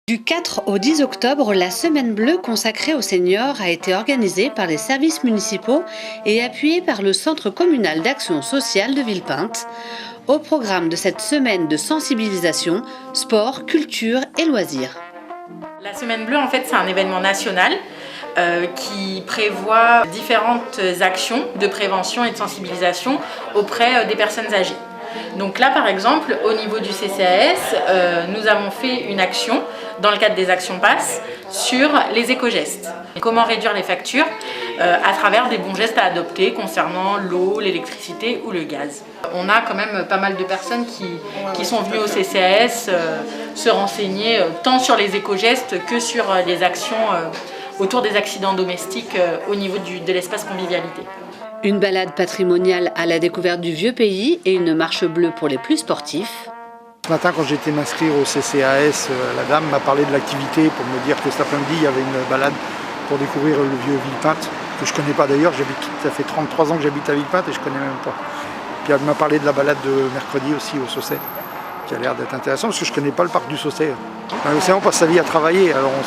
Du 4 au 10 octobre, la Semaine bleue consacrée aux seniors a été organisée par les services municipaux et appuyée par le Centre communal d'action sociale de Villepinte. Au programme de cette semaine de sensibilisation, sport, culture et loisirs. La Semaine bleue, en fait, c'est un événement national qui prévoit différentes actions de prévention et de sensibilisation auprès des personnes âgées. Donc là, par exemple, au niveau du CCAS, nous avons fait une action dans le cadre des actions PASS sur les éco-gestes. Comment réduire les factures à travers des bons gestes à adopter concernant l'eau, l'électricité ou le gaz. On a quand même pas mal de personnes qui sont venues au CCAS se renseigner tant sur les éco-gestes que sur les actions autour des accidents domestiques au niveau de l'espace convivialité. Une balade patrimoniale à la découverte du vieux pays et une marche bleue pour les plus sportifs. Ce matin, quand j'étais m'inscrire au CCAS, la dame m'a parlé de l'activité pour me dire que cet après-midi, il y avait une balade pour découvrir le vieux Villepinte, que je ne connais pas d'ailleurs. Ça fait 33 ans que j'habite à Villepinte et je ne connais même pas. Puis elle m'a parlé de la balade de mercredi aussi au Saucet, qui a l'air d'être intéressant parce que je ne connais pas le parc du Saucet. On passe sa vie à travailler, alors on ne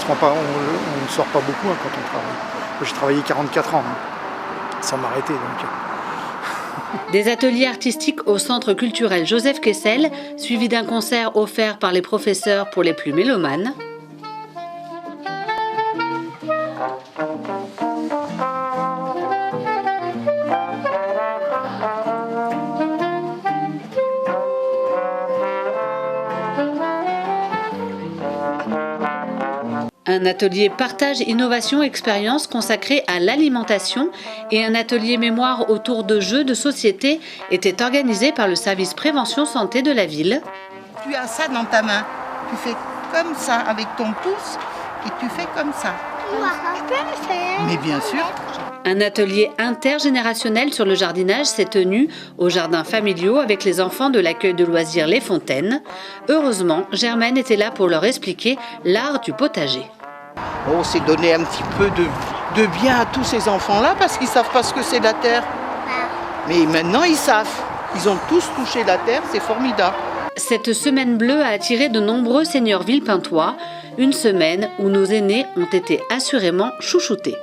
sort pas beaucoup quand on travaille. J'ai travaillé 44 ans. Sans m'arrêter donc. Des ateliers artistiques au centre culturel Joseph Kessel, suivis d'un concert offert par les professeurs pour les plus mélomanes. Un atelier partage, innovation, expérience consacré à l'alimentation et un atelier mémoire autour de jeux de société étaient organisés par le service prévention santé de la ville. Tu as ça dans ta main, tu fais comme ça avec ton pouce et tu fais comme ça. Moi, je peux le faire. Mais bien sûr. Un atelier intergénérationnel sur le jardinage s'est tenu au jardin familiaux avec les enfants de l'accueil de loisirs Les Fontaines. Heureusement, Germaine était là pour leur expliquer l'art du potager. On s'est donné un petit peu de bien à tous ces enfants-là parce qu'ils ne savent pas ce que c'est la terre. Mais maintenant, ils savent. Ils ont tous touché la terre, c'est formidable. Cette semaine bleue a attiré de nombreux seniors villepintois, une semaine où nos aînés ont été assurément chouchoutés.